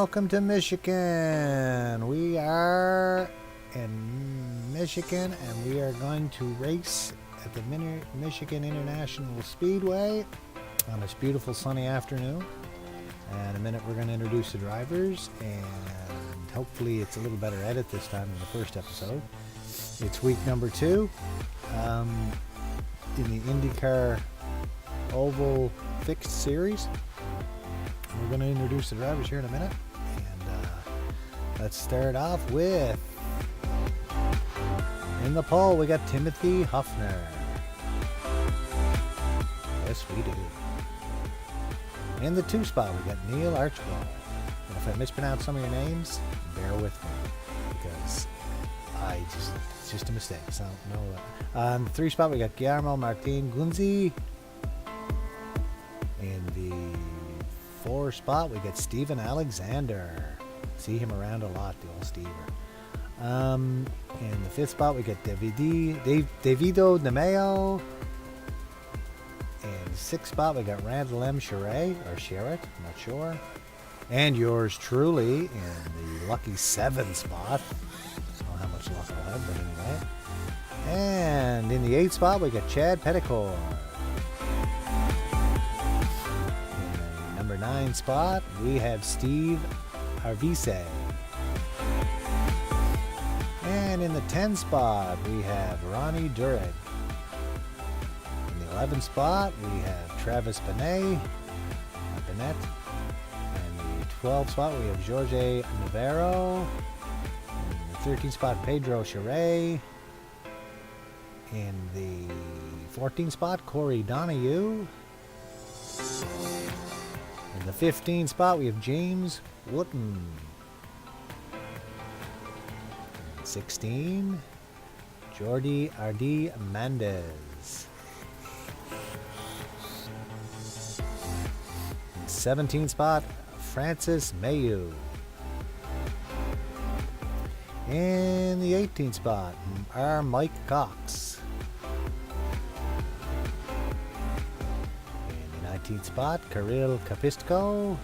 welcome to Michigan. We are in Michigan and we are going to race at the Michigan International Speedway on this beautiful sunny afternoon. And in a minute we're going to introduce the drivers, and hopefully it's a little better edit this time than the first episode. It's week number 2 in the Indycar Oval Fixed Series. We're going to introduce the drivers here in a minute, and let's start off with, in the pole we got Timothy Huffner. Yes, we do. In the 2 spot we got Neil Archibald. And if I mispronounce some of your names, bear with me, because it's just a mistake. So no. On the 3 spot we got Guillermo Martin Gunzi. In the 4 spot we got Steven Alexander. See him around a lot, the old Stever. In the 5th spot we got Davido DeMeo. In the 6th spot we got Randall M. Sherratt, I'm not sure. And yours truly in the lucky 7th spot. I don't know how much luck I'll have, but anyway. And in the 8th spot we got Chad Petticore. In the number 9 spot we have Steve Arvise. And in the 10th spot we have Ronnie Durrett. In the 11th spot we have Travis Bennett. In the 12th spot we have Jorge Navarro. In the 13th spot Pedro Charret. In the 14th spot Corey Donahue. In the 15th spot we have James Wooten. 16, Jordi R.D. Mendez. 17th spot, Francis Mayu. In the 18th spot, our Mike Cox. In the 19th spot, Kirill Kapistko.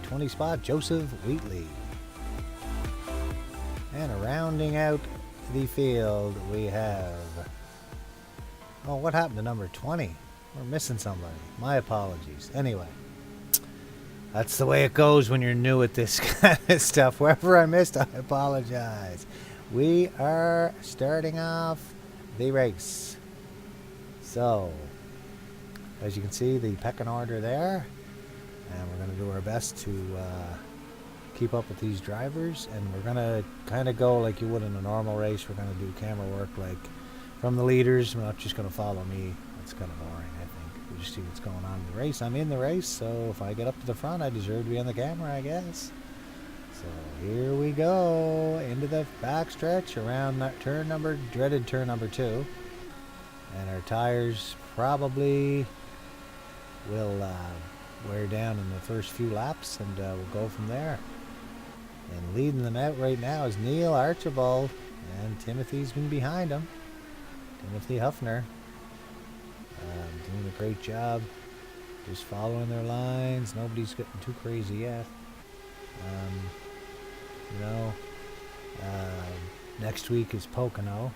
20 spot, Joseph Wheatley. And rounding out the field, we have... Oh, what happened to number 20? We're missing somebody. My apologies. Anyway, that's the way it goes when you're new at this kind of stuff. Wherever I missed, I apologize. We are starting off the race. So, as you can see, the pecking order there. And we're going to do our best to keep up with these drivers, and we're going to kind of go like you would in a normal race. We're going to do camera work like from the leaders. We're not just going to follow me. That's kind of boring, I think. We just see what's going on in the race. I'm in the race, so if I get up to the front, I deserve to be on the camera, I guess. So here we go into the backstretch around that dreaded turn number 2. And our tires probably will wear down in the first few laps, and we'll go from there. And leading them out right now is Neil Archibald, and Timothy's been behind him. Timothy Huffner doing a great job, just following their lines. Nobody's getting too crazy yet. Next week is Pocono.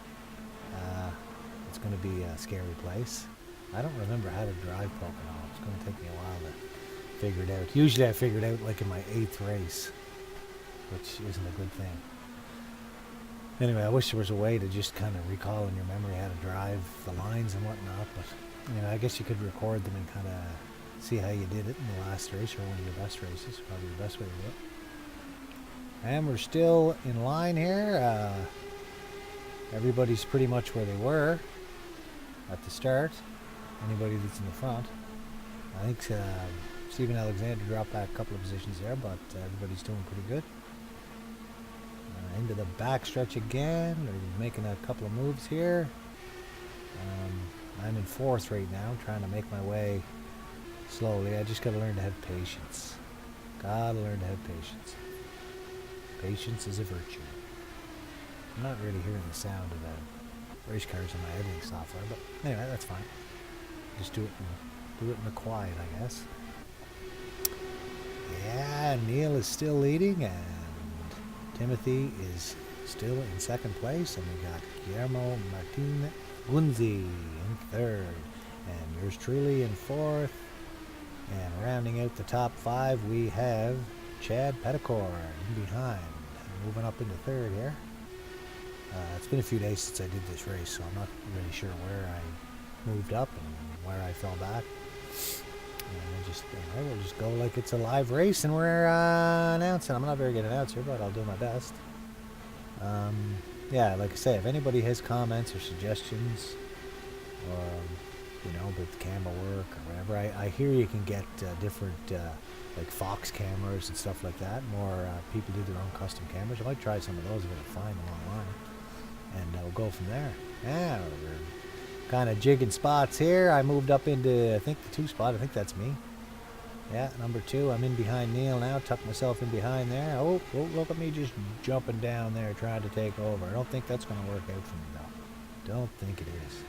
It's going to be a scary place. I don't remember how to drive Pocono. It's going to take me a while to figure it out. Usually I figure it out like in my 8th race, which isn't a good thing. Anyway, I wish there was a way to just kind of recall in your memory how to drive the lines and whatnot, but I guess you could record them and kind of see how you did it in the last race, or one of your best races. Probably the best way to do it. And we're still in line here. Everybody's pretty much where they were at the start. Anybody that's in the front. I think Steven Alexander dropped back a couple of positions there, but everybody's doing pretty good. Into the back stretch again. They're making a couple of moves here. I'm in 4th right now, trying to make my way slowly. I just got to learn to have patience. Gotta learn to have patience. Patience is a virtue. I'm not really hearing the sound of the race cars in my editing software, but anyway, that's fine. Just do it Do it in the quiet, I guess. Yeah, Neil is still leading, and Timothy is still in second place, and we got Guillermo Martin Gunzi in third, and yours truly in fourth. And rounding out the top 5, we have Chad Petticore in behind, moving up into third here. It's been a few days since I did this race, so I'm not really sure where I moved up and where I fell back. And we'll just go like it's a live race, and we're announcing. I'm not very good announcer, but I'll do my best. Yeah, like I say, if anybody has comments or suggestions, or about the camera work or whatever, I hear you can get different like Fox cameras and stuff like that. More people do their own custom cameras. I might try some of those if I can find them online, and we'll go from there. Yeah, we're kind of jigging spots here. I moved up into, I think, the 2 spot. I think that's me. Yeah, number 2. I'm in behind Neil now. Tuck myself in behind there. Oh, look at me just jumping down there trying to take over. I don't think that's going to work out for me, though. Don't think it is.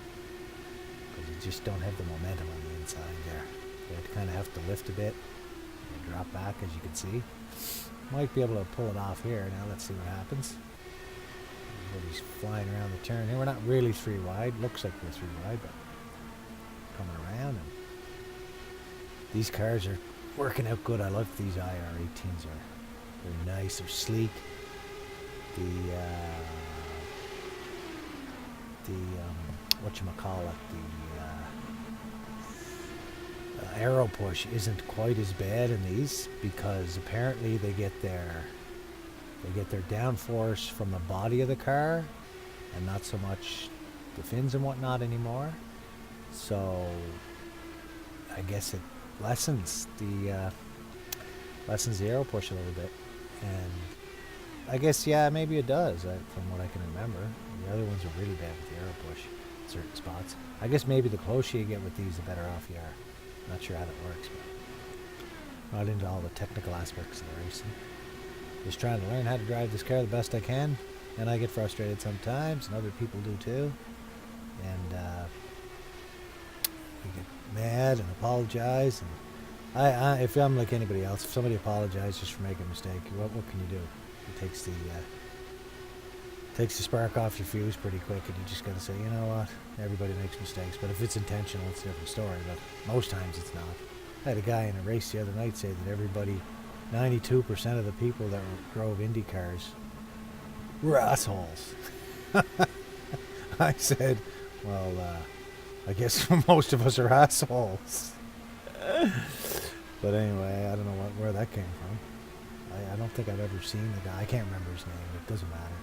Because you just don't have the momentum on the inside there. You kind of have to lift a bit and drop back, as you can see. Might be able to pull it off here. Now let's see what happens. Everybody's flying around the turn here. We're not really 3 wide. Looks like we're 3 wide, but coming around. And these cars are working out good. I like these IR18s. They're nice. They're sleek. Whatchamacallit, the aero push isn't quite as bad in these, because apparently they get their downforce from the body of the car and not so much the fins and whatnot anymore. So I guess it lessens the aero push a little bit, and I guess, yeah, maybe it does, from what I can remember. The other ones are really bad with the aero push in certain spots. I guess maybe the closer you get with these, the better off you are. Not sure how that works, but not into all the technical aspects of the racing. Just trying to learn how to drive this car the best I can, and I get frustrated sometimes, and other people do too. And we get mad and apologize, and if I'm like anybody else, if somebody apologizes just for making a mistake, what can you do? It takes the spark off your fuse pretty quick, and you just gotta say, you know what, everybody makes mistakes. But if it's intentional, it's a different story, but most times it's not. I had a guy in a race the other night say that everybody, 92% of the people that drove Indy cars were assholes. I said, well, I guess most of us are assholes. But anyway, I don't know where that came from. I don't think I've ever seen the guy. I can't remember his name, but it doesn't matter.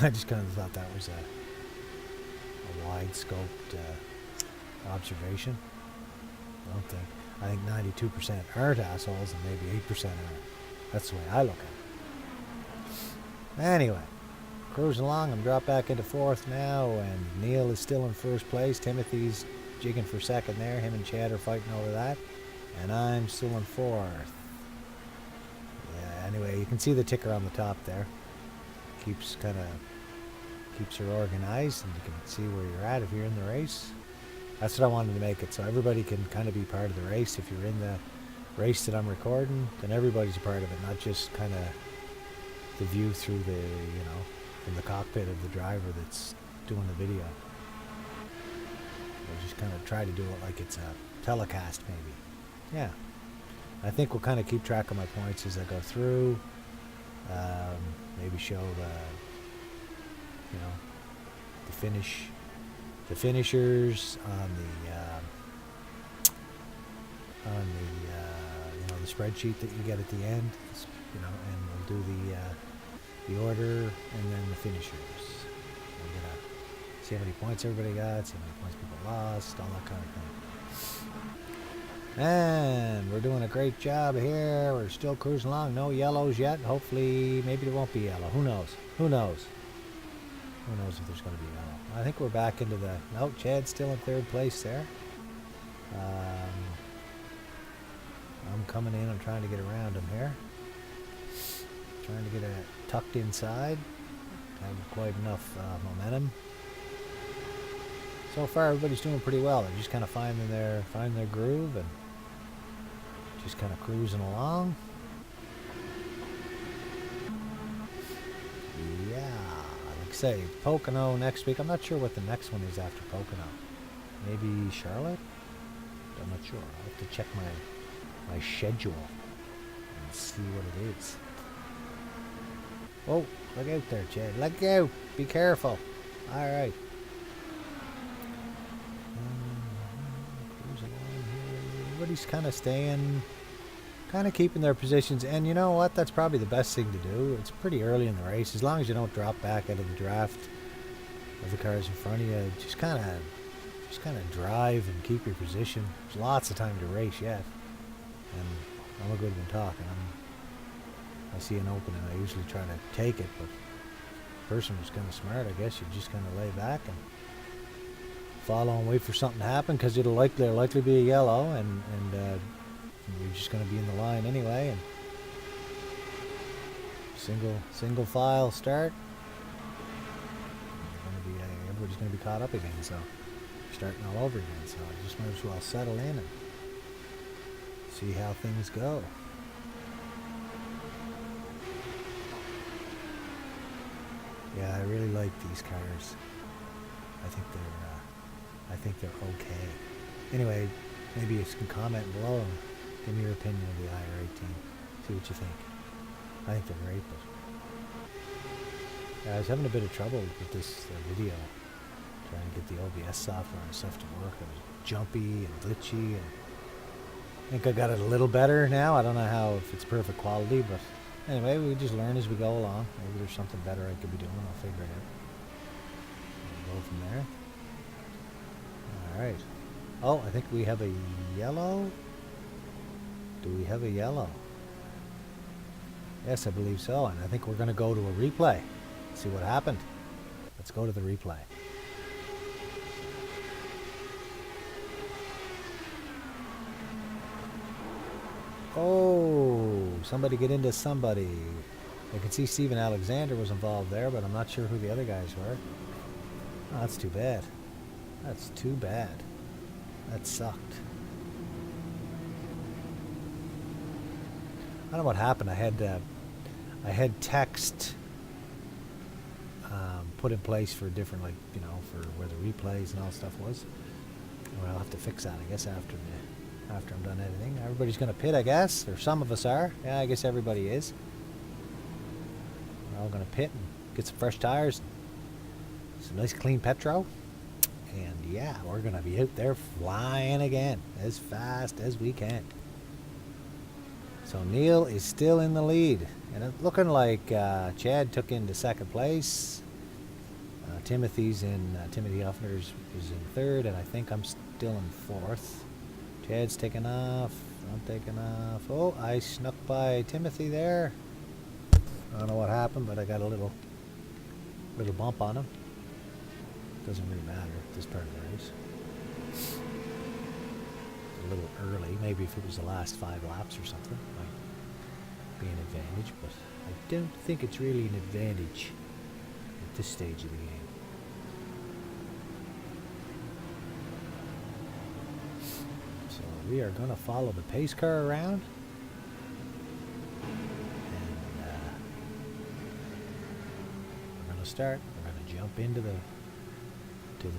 I just kind of thought that was a wide-scoped observation. I think 92% aren't assholes, and maybe 8% are. That's the way I look at it. Anyway, cruising along. I'm dropped back into 4th now, and Neil is still in 1st place. Timothy's jigging for 2nd there. Him and Chad are fighting over that. And I'm still in 4th. Yeah, anyway, you can see the ticker on the top there. Keeps her organized, and you can see where you're at if you're in the race. That's what I wanted to make it, so everybody can kind of be part of the race. If you're in the race that I'm recording, then everybody's a part of it, not just kind of the view through from the cockpit of the driver that's doing the video. We'll just kind of try to do it like it's a telecast, maybe. Yeah. I think we'll kind of keep track of my points as I go through. Maybe show the finishers on the spreadsheet that you get at the end, and we'll do the order and then the finishers. We're gonna see how many points everybody got, see how many points people lost, all that kind of thing. And we're doing a great job here. We're still cruising along. No yellows yet. Hopefully, maybe there won't be yellow. Who knows? Who knows? Who knows if there's going to be yellow? I think we're back into the... No, Chad's still in 3rd place there. I'm coming in. I'm trying to get around him here. Trying to get it tucked inside. Have quite enough momentum. So far, everybody's doing pretty well. They're just kind of finding their groove and just kind of cruising along. Yeah, like I say, Pocono next week. I'm not sure what the next one is after Pocono. Maybe Charlotte? I'm not sure. I'll have to check my schedule and see what it is. Oh, look out there, Chad. Look out. Be careful. All right. Everybody's kind of staying, kind of keeping their positions. And you know what? That's probably the best thing to do. It's pretty early in the race. As long as you don't drop back out of the draft of the cars in front of you, just kind of drive and keep your position. There's lots of time to race yet. And I'm a good one talking. I see an opening. I usually try to take it, but the person was kind of smart. I guess you just kind of lay back and follow and wait for something to happen, because there'll likely be a yellow, and you're just going to be in the line anyway. And single file start. Everybody's going to be caught up again, so starting all over again. So I just might as well settle in and see how things go. Yeah, I really like these cars. I think they're okay. Anyway, maybe you can comment below and give me your opinion of the iRacing. See what you think. I think they're great, but yeah, I was having a bit of trouble with this video, trying to get the OBS software and stuff to work. It was jumpy and glitchy, and I think I got it a little better now. I don't know if it's perfect quality, but anyway, we just learn as we go along. Maybe there's something better I could be doing. I'll figure it out. We'll go from there. Alright. Oh, I think we have a yellow. Do we have a yellow? Yes, I believe so. And I think we're going to go to a replay. See what happened. Let's go to the replay. Oh, somebody get into somebody. I can see Steven Alexander was involved there, but I'm not sure who the other guys were. Oh, that's too bad. That's too bad. That sucked. I don't know what happened. I had text put in place for different, like, you know, for where the replays and all stuff was. Well, I'll have to fix that, I guess, after I'm done editing. Everybody's going to pit, I guess, or some of us are. Yeah, I guess everybody is. We're all going to pit and get some fresh tires, some nice clean petro. And yeah, we're going to be out there flying again as fast as we can. So Neil is still in the lead. And it's looking like Chad took into second place. Timothy Huffner is in third, and I think I'm still in fourth. Chad's taking off. I'm taking off. Oh, I snuck by Timothy there. I don't know what happened, but I got a little bump on him. Doesn't really matter at this part of the race. A little early. Maybe if it was the last 5 laps or something, might be an advantage, but I don't think it's really an advantage at this stage of the game. So we are going to follow the pace car around. And we're going to start. We're going to jump into the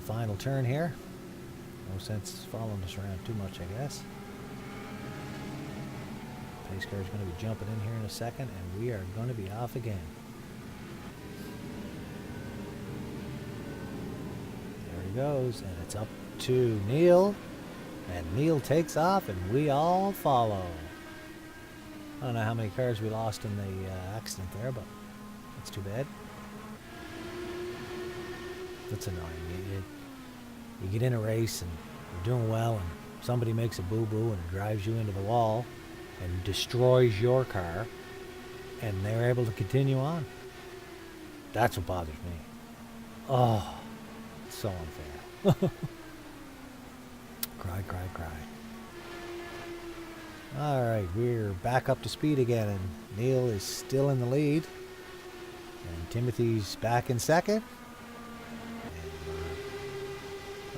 final turn here. No sense following us around too much, I guess. Pace car is going to be jumping in here in a second, and we are going to be off again. There he goes, and it's up to Neil, and Neil takes off, and we all follow. I don't know how many cars we lost in the accident there, but that's too bad. That's annoying. You get in a race and you're doing well, and somebody makes a boo-boo and drives you into the wall and destroys your car, and they're able to continue on. That's what bothers me. Oh, it's so unfair. Cry, cry, cry. All right, we're back up to speed again, and Neil is still in the lead, and Timothy's back in second.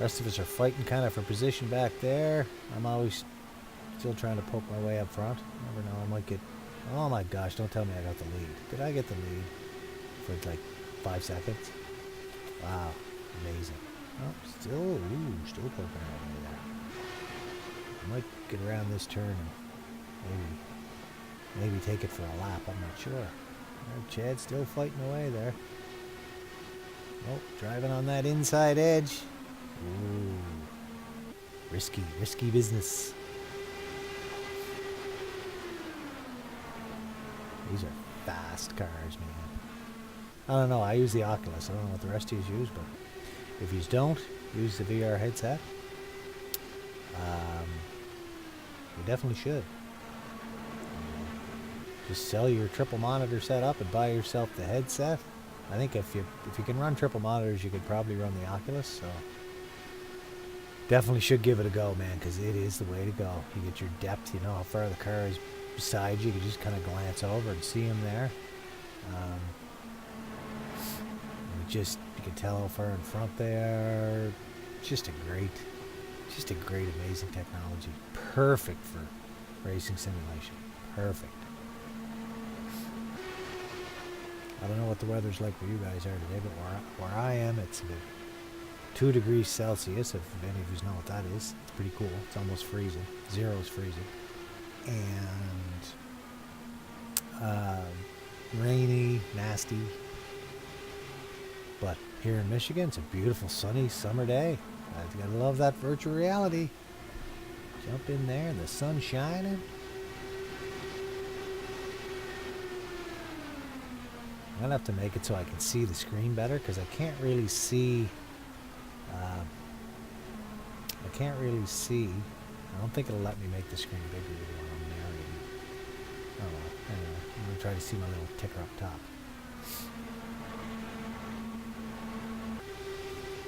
The rest of us are fighting kind of for position back there. I'm always still trying to poke my way up front. Never know, I might get... Oh my gosh, don't tell me I got the lead. Did I get the lead for like 5 seconds? Wow, amazing. Oh, still poking my way there. I might get around this turn and maybe take it for a lap, I'm not sure. Chad's still fighting away there. Oh, driving on that inside edge. Ooh. Risky business. These are fast cars, man. I don't know, I use the Oculus. I don't know what the rest of you use, but if you don't, use the VR headset. You definitely should. Just sell your triple monitor setup and buy yourself the headset. I think if you can run triple monitors, you could probably run the Oculus. So definitely should give it a go, man, because it is the way to go. You get your depth, you know how far the car is beside you. You can just kind of glance over and see him there. You can tell how far in front they are. Just a great, amazing technology. Perfect for racing simulation. Perfect. I don't know what the weather's like where you guys are today, but where I am, it's about 2 degrees Celsius, if any of you know what that is. It's pretty cool. It's almost freezing. 0 is freezing. And rainy, nasty. But here in Michigan, it's a beautiful, sunny summer day. You gotta love that virtual reality. Jump in there, the sun's shining. I'm gonna have to make it so I can see the screen better, because I can't really see. I don't think it'll let me make the screen bigger while I'm narrating. Oh well, anyway, I'm gonna try to see my little ticker up top.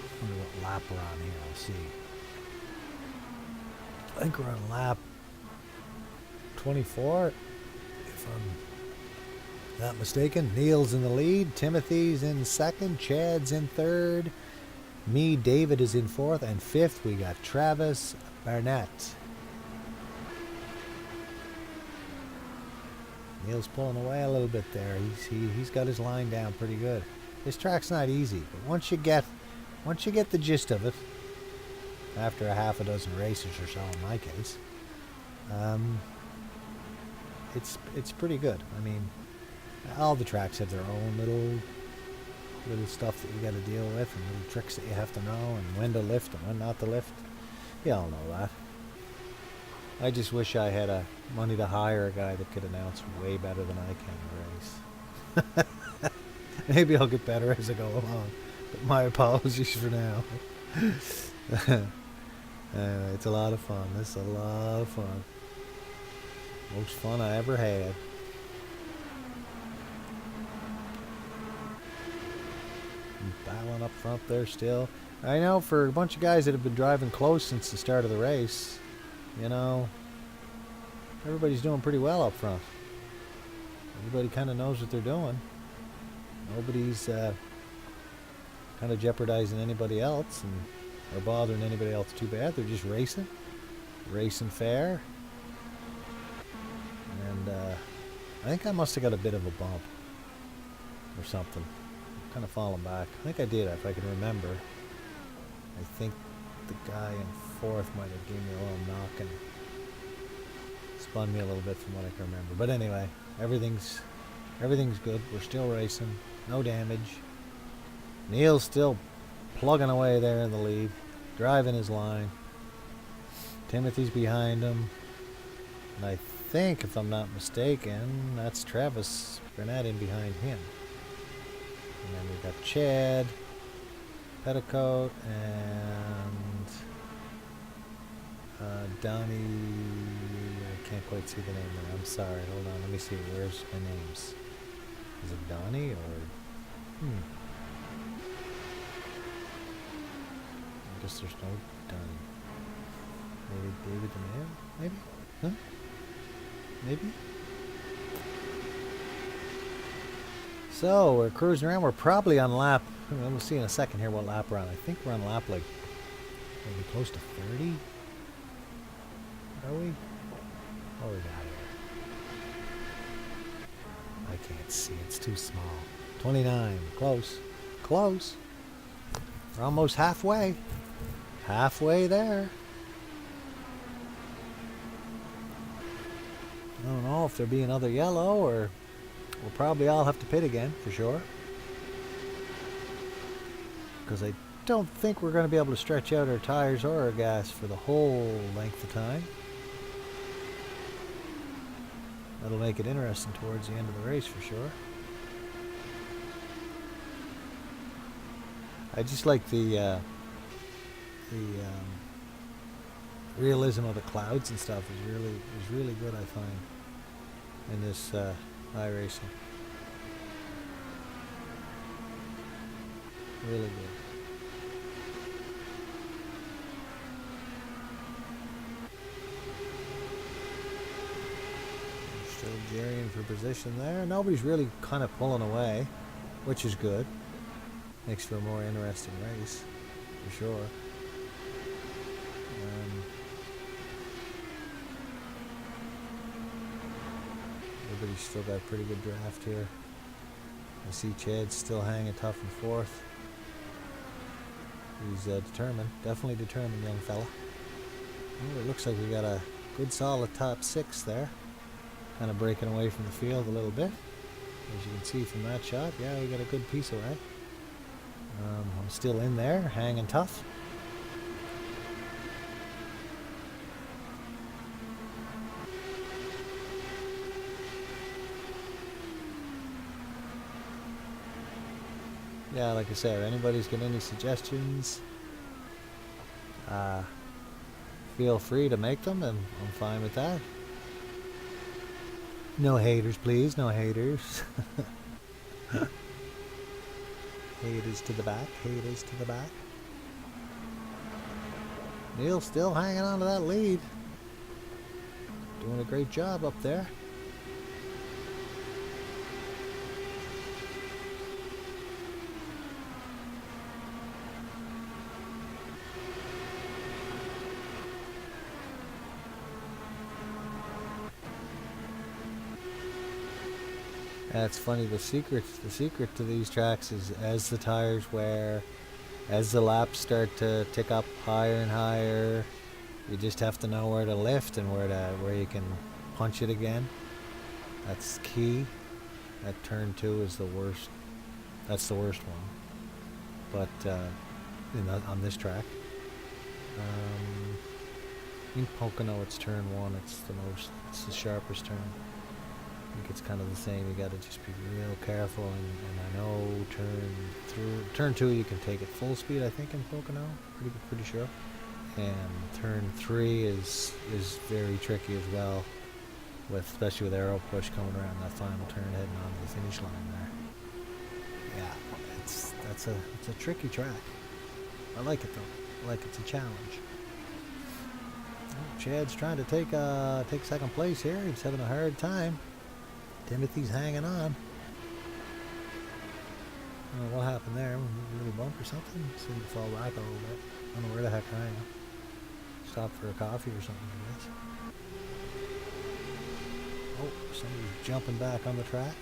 I wonder what lap we're on here. I'll see. I think we're on lap 24, if I'm not mistaken. Neil's in the lead, Timothy's in second, Chad's in third, me, David is in fourth, and fifth we got Travis Barnett. Neil's pulling away a little bit there. He's got his line down pretty good. This track's not easy, but once you get the gist of it, after a half a dozen races or so in my case, it's pretty good. I mean, all the tracks have their own little stuff that you got to deal with, and little tricks that you have to know, and when to lift and when not to lift. You all know that. I just wish I had money to hire a guy that could announce way better than I can a race. Maybe I'll get better as I go along. But my apologies for now. It's a lot of fun. This is a lot of fun. Most fun I ever had. Battling up front there still. I know for a bunch of guys that have been driving close since the start of the race, you know, everybody's doing pretty well up front. Everybody kind of knows what they're doing. Nobody's kind of jeopardizing anybody else or bothering anybody else too bad. They're just racing fair. And I think I must have got a bit of a bump or something. I'm kind of falling back. I think I did, if I can remember. I think the guy in fourth might have given me a little knock and spun me a little bit from what I can remember. But anyway, everything's good. We're still racing. No damage. Neil's still plugging away there in the lead, driving his line. Timothy's behind him. And I think, if I'm not mistaken, that's Travis Burnett in behind him. And then we've got Chad, Petticoat, and Donnie. I can't quite see the name there. I'm sorry. Hold on. Let me see. Where's my names? Is it Donnie or... I guess there's no Donnie. Maybe David the Man? Maybe? Huh? Maybe? So, we're cruising around. We're probably on lap... We'll see in a second here what lap we're on. I think we're on lap like Maybe close to 30? Are we? What we got here? I can't see. It's too small. 29. Close. Close. We're almost halfway. Halfway there. I don't know if there'll be another yellow, or we'll probably all have to pit again for sure. Because I don't think we're going to be able to stretch out our tires or our gas for the whole length of time. That'll make it interesting towards the end of the race for sure. I just like the realism of the clouds and stuff is really good, I find, in this iRacing. Really good. Still jerrying for position there. Nobody's really kind of pulling away, which is good. Makes for a more interesting race, for sure. Everybody's still got a pretty good draft here. I see Chad's still hanging tough in fourth. He's determined, definitely determined young fella. Oh, it looks like we got a good solid top six there. Kind of breaking away from the field a little bit. As you can see from that shot, yeah, we got a good piece away. I'm still in there, hanging tough. Yeah, like I said, if anybody's got any suggestions, feel free to make them, and I'm fine with that. No haters, please. No haters. Haters to the back. Haters to the back. Neil's still hanging on to that lead. Doing a great job up there. That's funny. The secret to these tracks is as the tires wear, as the laps start to tick up higher and higher, you just have to know where to lift and where you can punch it again. That's key. That turn 2 is the worst. That's the worst one. But on this track, in Pocono, it's turn 1. It's the sharpest turn. I think it's kind of the same. You got to just be real careful, and I know turn 2 you can take it full speed, I think, in Pocono, pretty sure. And turn 3 is very tricky as well, especially with aero push coming around that final turn heading onto the finish line there. Yeah, it's a tricky track. I like it though. I like it's a challenge. Oh, Chad's trying to take second place here. He's having a hard time. Timothy's hanging on. I don't know what happened there. A little bump or something? Seemed to fall back a little bit. I don't know where the heck I am. Stopped for a coffee or something, I guess. Oh, somebody's jumping back on the track.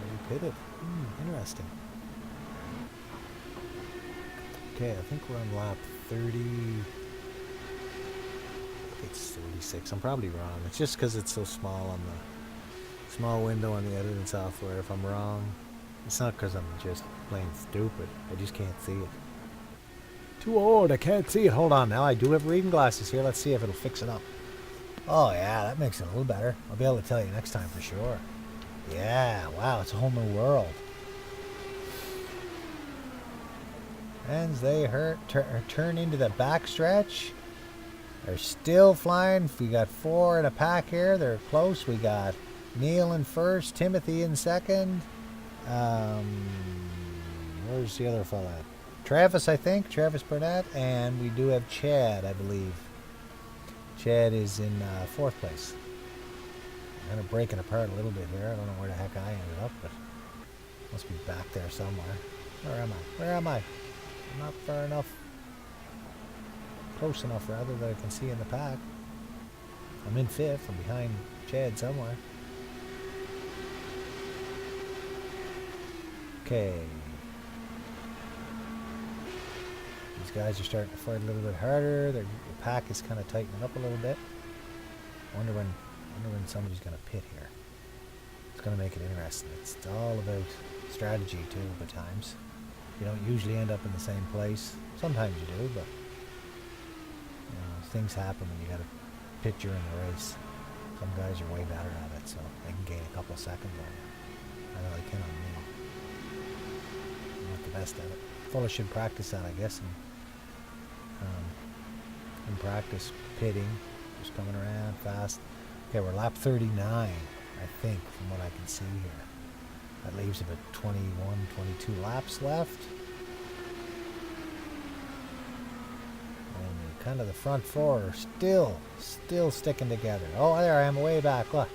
Somebody pitted. Interesting. Okay, I think we're on lap 30. It's 36. I'm probably wrong. It's just because it's so small on the small window on the editing software. If I'm wrong, it's not because I'm just plain stupid. I just can't see it. Too old. I can't see it. Hold on now. I do have reading glasses here. Let's see if it'll fix it up. Oh yeah, that makes it a little better. I'll be able to tell you next time for sure. Yeah. Wow. It's a whole new world. And they turn into the backstretch. They're still flying. We got 4 in a pack here. They're close. We got Neil in first, Timothy in second. Where's the other fella? Travis, I think. Travis Burnett. And we do have Chad, I believe. Chad is in 4th place. I'm kind of breaking apart a little bit here. I don't know where the heck I ended up, but must be back there somewhere. Where am I? Where am I? I'm not far enough close enough rather that I can see in the pack. I'm in 5th. I'm behind Chad somewhere. Okay. These guys are starting to fight a little bit harder. The pack is kind of tightening up a little bit. Wonder when somebody's going to pit here. It's going to make it interesting. It's all about strategy too at times. You don't usually end up in the same place. Sometimes you do, but you know, things happen when you got to pit during the race. Some guys are way better at it, so they can gain a couple of seconds on you. I know they can on me. I'm not the best at it. Fuller should practice that, I guess, and in practice pitting, just coming around fast. Okay, we're lap 39, I think, from what I can see here. That leaves about 21, 22 laps left. And kind of the front four are still sticking together. Oh, there I am way back. Look,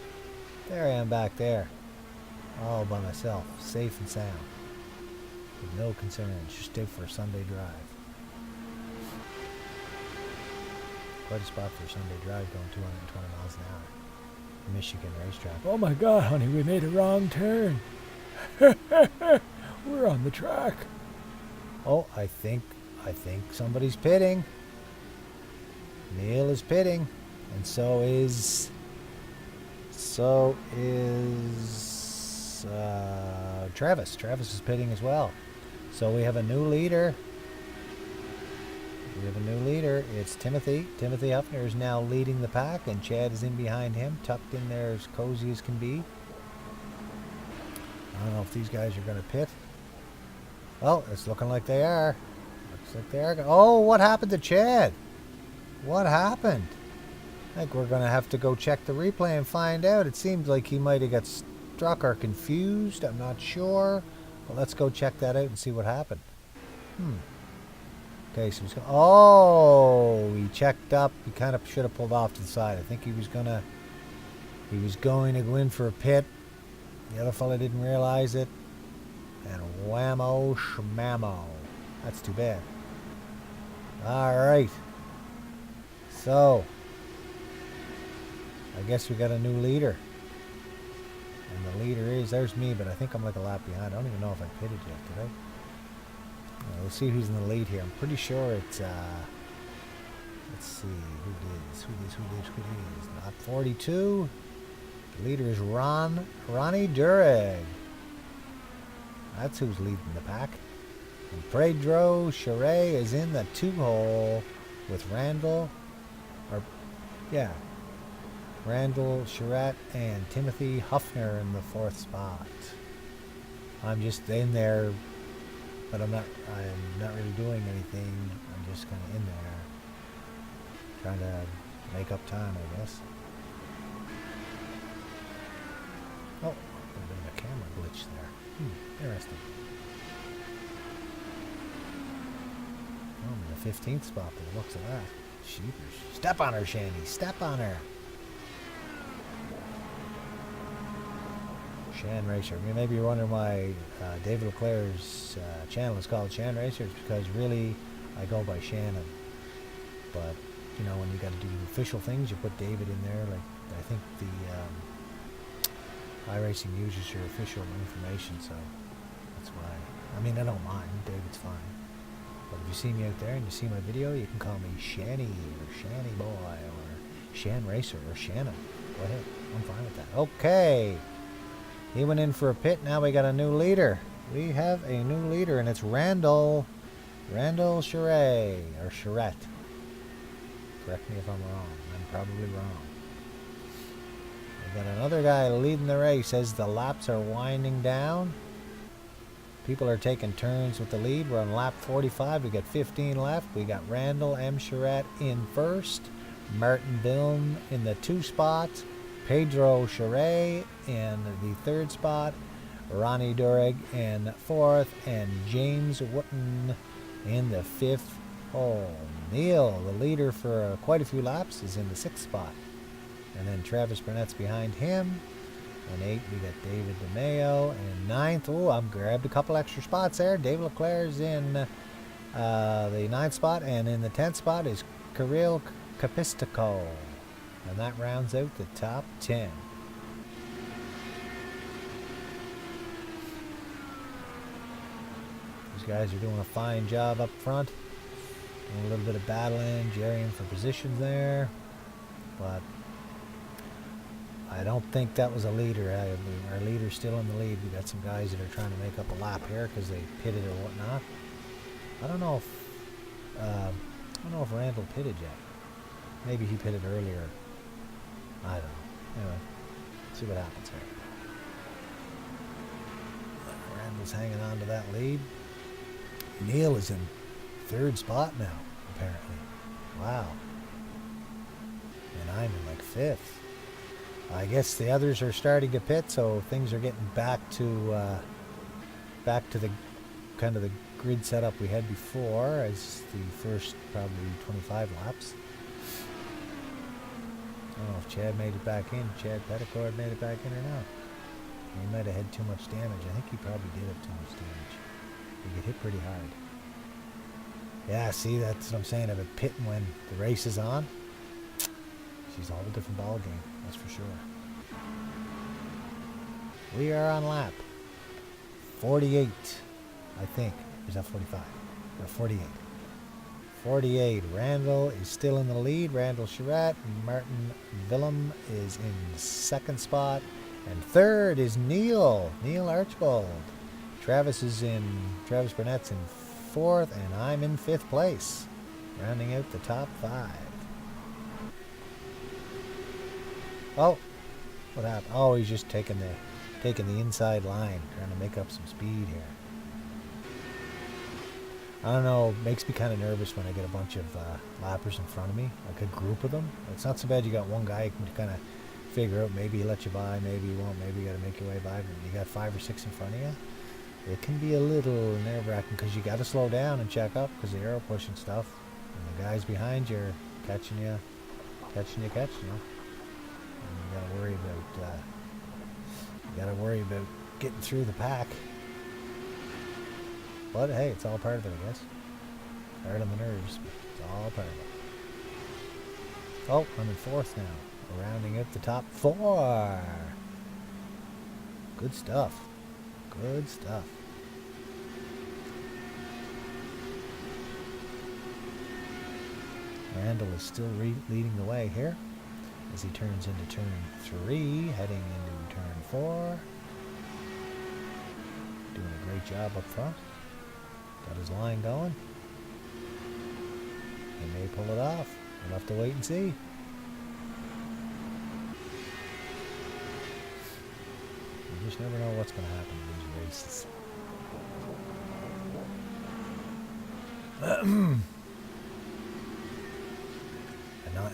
there I am back there. All by myself, safe and sound. With no concerns, just due for a Sunday drive. Quite a spot for a Sunday drive going 220 miles an hour. Michigan racetrack. Oh my God, honey, we made a wrong turn. We're on the track. Oh, I think somebody's pitting. Neil is pitting, and so is Travis. Travis is pitting as well. So we have a new leader. It's Timothy. Timothy Huffner is now leading the pack, and Chad is in behind him, tucked in there as cozy as can be. I don't know if these guys are going to pit. Well, it's looking like they are. Looks like they are. Oh, what happened to Chad? What happened? I think we're going to have to go check the replay and find out. It seems like he might have got struck or confused. I'm not sure. But let's go check that out and see what happened. Okay, so he checked up. He kind of should have pulled off to the side. I think he was going to go in for a pit. The other fella didn't realize it. And whammo shmammo. That's too bad. Alright. So, I guess we got a new leader. And the leader is, there's me, but I think I'm like a lap behind. I don't even know if I pitted yet, did I? We'll see who's in the lead here. I'm pretty sure it's, let's see, who it is. Lap 42. The leader is Ronnie Dureg. That's who's leading the pack. And Pedro Charret is in the 2-hole with Randall, Charret, and Timothy Huffner in the 4th spot. I'm just in there, but I'm not really doing anything. I'm just kind of in there, trying to make up time, I guess. Oh, a bit of a camera glitch there. Interesting. Oh, I'm in the 15th spot by the looks of that. Sheepers. Step on her, Shandy. Step on her. Shanracer. Maybe you're wondering why David Leclerc's channel is called Shanracer. It's because really I go by Shannon. But, you know, when you got to do official things, you put David in there. Like, I think the iRacing uses your official information, so that's why. I mean, I don't mind. David's fine. But if you see me out there and you see my video, you can call me Shanny or Shanny Boy or Shanracer or Shannon. Go ahead. I'm fine with that. Okay. He went in for a pit. Now we got a new leader. We have a new leader, and it's Randall Charret, or Charette. Correct me if I'm wrong. I'm probably wrong. We got another guy leading the race as the laps are winding down. People are taking turns with the lead. We're on lap 45. We got 15 left. We got Randall M. Charette in first. Martin Bilm in the 2 spot. Pedro Charret in the 3rd spot. Ronnie Dureg in 4th. And James Wooten in the 5th hole. Neil, the leader for quite a few laps, is in the 6th spot. And then Travis Burnett's behind him. In 8th, we got David DeMeo. And 9th, I've grabbed a couple extra spots there. David Leclerc's in the 9th spot. And in the 10th spot is Kirill Kapistiko. And that rounds out the top 10. These guys are doing a fine job up front. Doing a little bit of battling, jerrying for positions there. But I don't think that was a leader. Our leader's still in the lead. We got some guys that are trying to make up a lap here because they pitted or whatnot. I don't know if Randall pitted yet. Maybe he pitted earlier. I don't know. Anyway, see what happens here. Randall's hanging on to that lead. Neil is in third spot now, apparently. Wow. And I'm in like fifth. I guess the others are starting to pit, so things are getting back to the kind of the grid setup we had before as the first probably 25 laps. I don't know if Chad made it back in. Chad Petticord made it back in or not. He might have had too much damage. I think he probably did have too much damage. He get hit pretty hard. Yeah, see, that's what I'm saying about pitting when the race is on. She's a whole different ball game, that's for sure. We are on lap 48, I think. Or is that 45? Or 48. 48. Randall is still in the lead. Randall Charette. Martin Willem is in second spot. And third is Neil Archibald. Travis Burnett's in fourth, and I'm in fifth place. Rounding out the top 5. Oh, what happened? Oh, he's just taking the inside line, trying to make up some speed here. I don't know, it makes me kind of nervous when I get a bunch of lappers in front of me, like a group of them. It's not so bad you got one guy you can kind of figure out, maybe he'll let you by, maybe he won't, maybe you got to make your way by, but you got 5 or 6 in front of you. It can be a little nerve-wracking because you got to slow down and check up because the aero pushing stuff, and the guys behind you are catching you. And you got to worry about getting through the pack. But hey, it's all part of it, I guess. Hard on the nerves, but it's all part of it. Oh, I'm in fourth now. We're rounding out the top 4. Good stuff. Good stuff. Randall is still leading the way here as he turns into turn 3, heading into turn 4. Doing a great job up front. Got his line going. He may pull it off. We'll have to wait and see. You just never know what's going to happen in these races.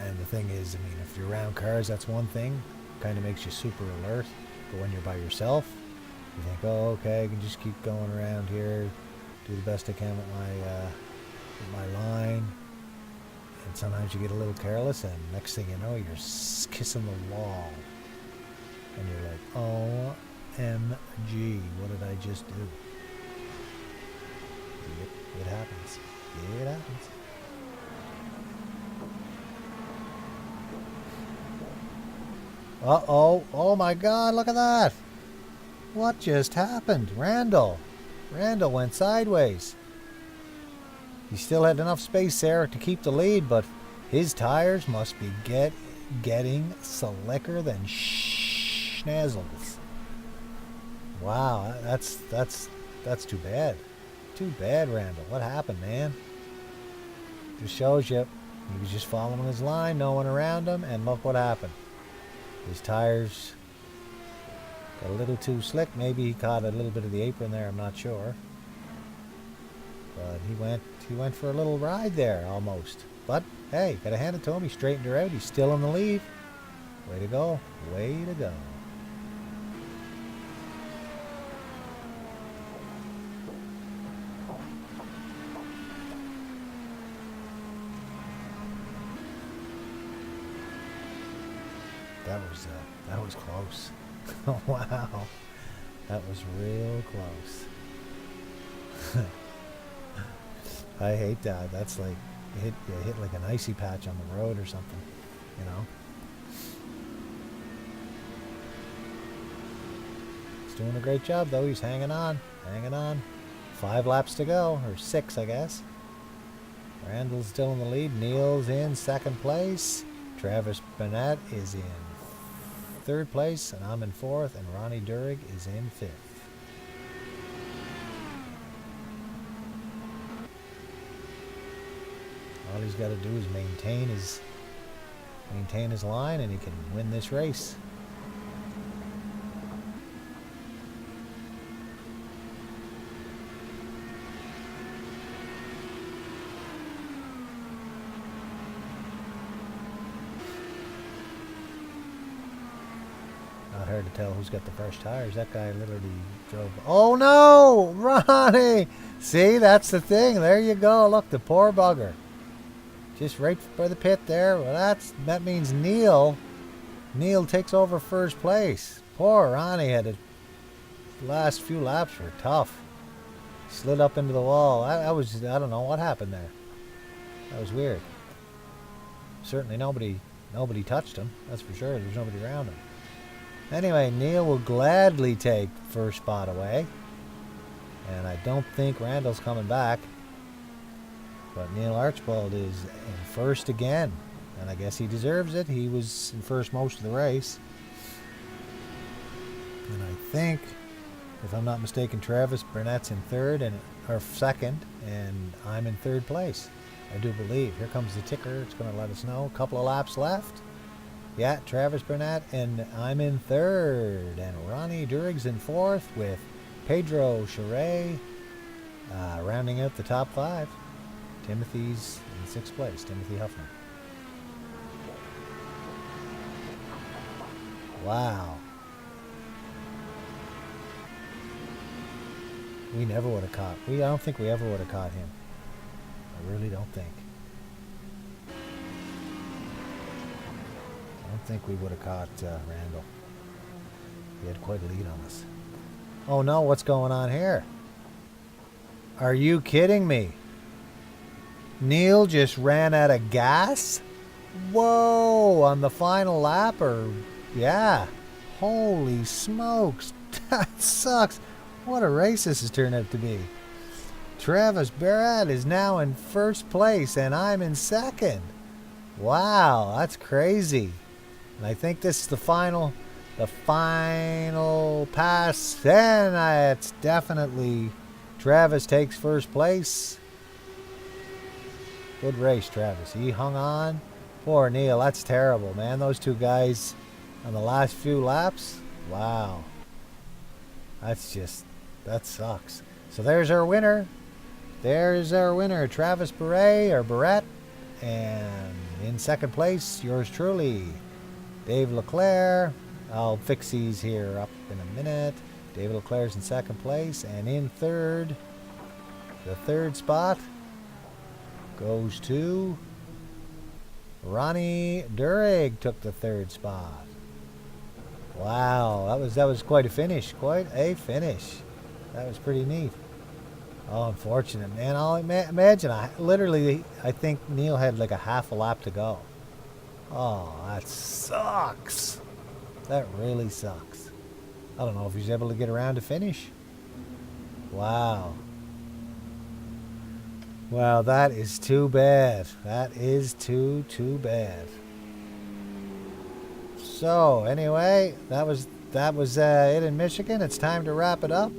And the thing is, I mean, if you're around cars, that's one thing. Kind of makes you super alert. But when you're by yourself, you think, oh, okay, I can just keep going around here, do the best I can with my line. And sometimes you get a little careless, and next thing you know, you're kissing the wall. And you're like, OMG, what did I just do? It happens. It happens. Uh-oh. Oh my God, look at that. What just happened? Randall went sideways. He still had enough space there to keep the lead, but his tires must be getting slicker than schnazzles. Wow, that's too bad. Too bad, Randall. What happened, man? Just shows you he was just following his line, no one around him, and look what happened. His tires got a little too slick. Maybe he caught a little bit of the apron there, I'm not sure. But he went for a little ride there, almost. But, hey, gotta hand it to him. He straightened her out. He's still in the lead. Way to go. Way to go. That was close. Wow. That was real close. I hate that. That's like You hit like an icy patch on the road or something, you know. He's doing a great job though. He's hanging on, hanging on. 5 laps to go, or 6, I guess. Randall's still in the lead. Neil's in second place. Travis Burnett is in third place, and I'm in fourth, and Ronnie Durig is in fifth. All he's got to do is maintain his line, and he can win this race. Not hard to tell who's got the fresh tires. That guy literally drove. Oh no, Ronnie! See, that's the thing. There you go. Look, the poor bugger. Just right by the pit there. Well, that means Neil takes over first place. Poor Ronnie had the last few laps were tough. Slid up into the wall. I don't know what happened there. That was weird. Certainly nobody touched him. That's for sure. There's nobody around him. Anyway, Neil will gladly take first spot away. And I don't think Randall's coming back. But Neil Archibald is in first again. And I guess he deserves it. He was in first most of the race. And I think, if I'm not mistaken, Travis Burnett's in third or second. And I'm in third place. I do believe. Here comes the ticker. It's going to let us know. A couple of laps left. Yeah, Travis Burnett, and I'm in third. And Ronnie Durig's in fourth with Pedro Charret rounding out the top 5. Timothy's in 6th place, Timothy Huffman. Wow. We never would have caught. I don't think we ever would have caught him. I really don't think. I don't think we would have caught Randall. He had quite a lead on us. Oh no, what's going on here? Are you kidding me? Neil just ran out of gas? Whoa, on the final lap, or yeah. Holy smokes. That sucks. What a race this has turned out to be. Travis Barrett is now in first place and I'm in second. Wow, that's crazy. And I think this is the final pass. And it's definitely Travis takes first place. Good race, Travis. He hung on. Poor Neil. That's terrible, man. Those two guys on the last few laps. Wow. That sucks. So there's our winner. There's our winner, Travis Barrett. And in second place, yours truly, Dave Leclerc. I'll fix these here up in a minute. David Leclerc's in second place. And in third, the third spot goes to Ronnie Durig. Took the third spot. Wow, that was quite a finish. Quite a finish. That was pretty neat. Oh, unfortunate, man. I'll imagine. I think Neil had like a half a lap to go. Oh, that sucks. That really sucks. I don't know if he's able to get around to finish. Wow. Wow, that is too bad. That is too bad. So, anyway, that was it in Michigan. It's time to wrap it up.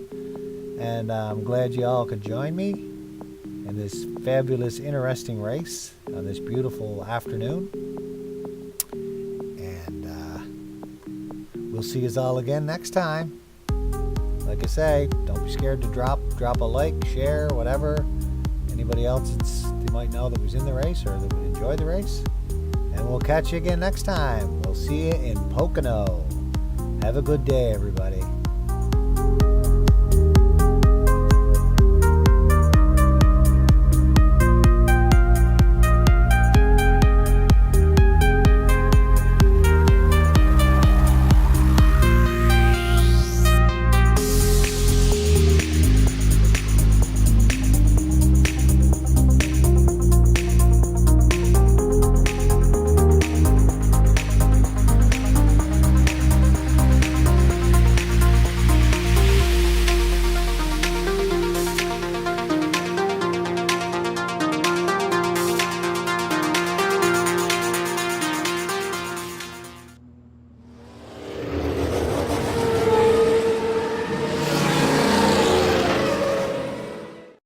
And I'm glad you all could join me in this fabulous, interesting race on this beautiful afternoon. And we'll see us all again next time. Like I say, don't be scared to drop a like, share, whatever. Anybody else that you might know that was in the race or that would enjoy the race. And we'll catch you again next time. We'll see you in Pocono. Have a good day, everybody.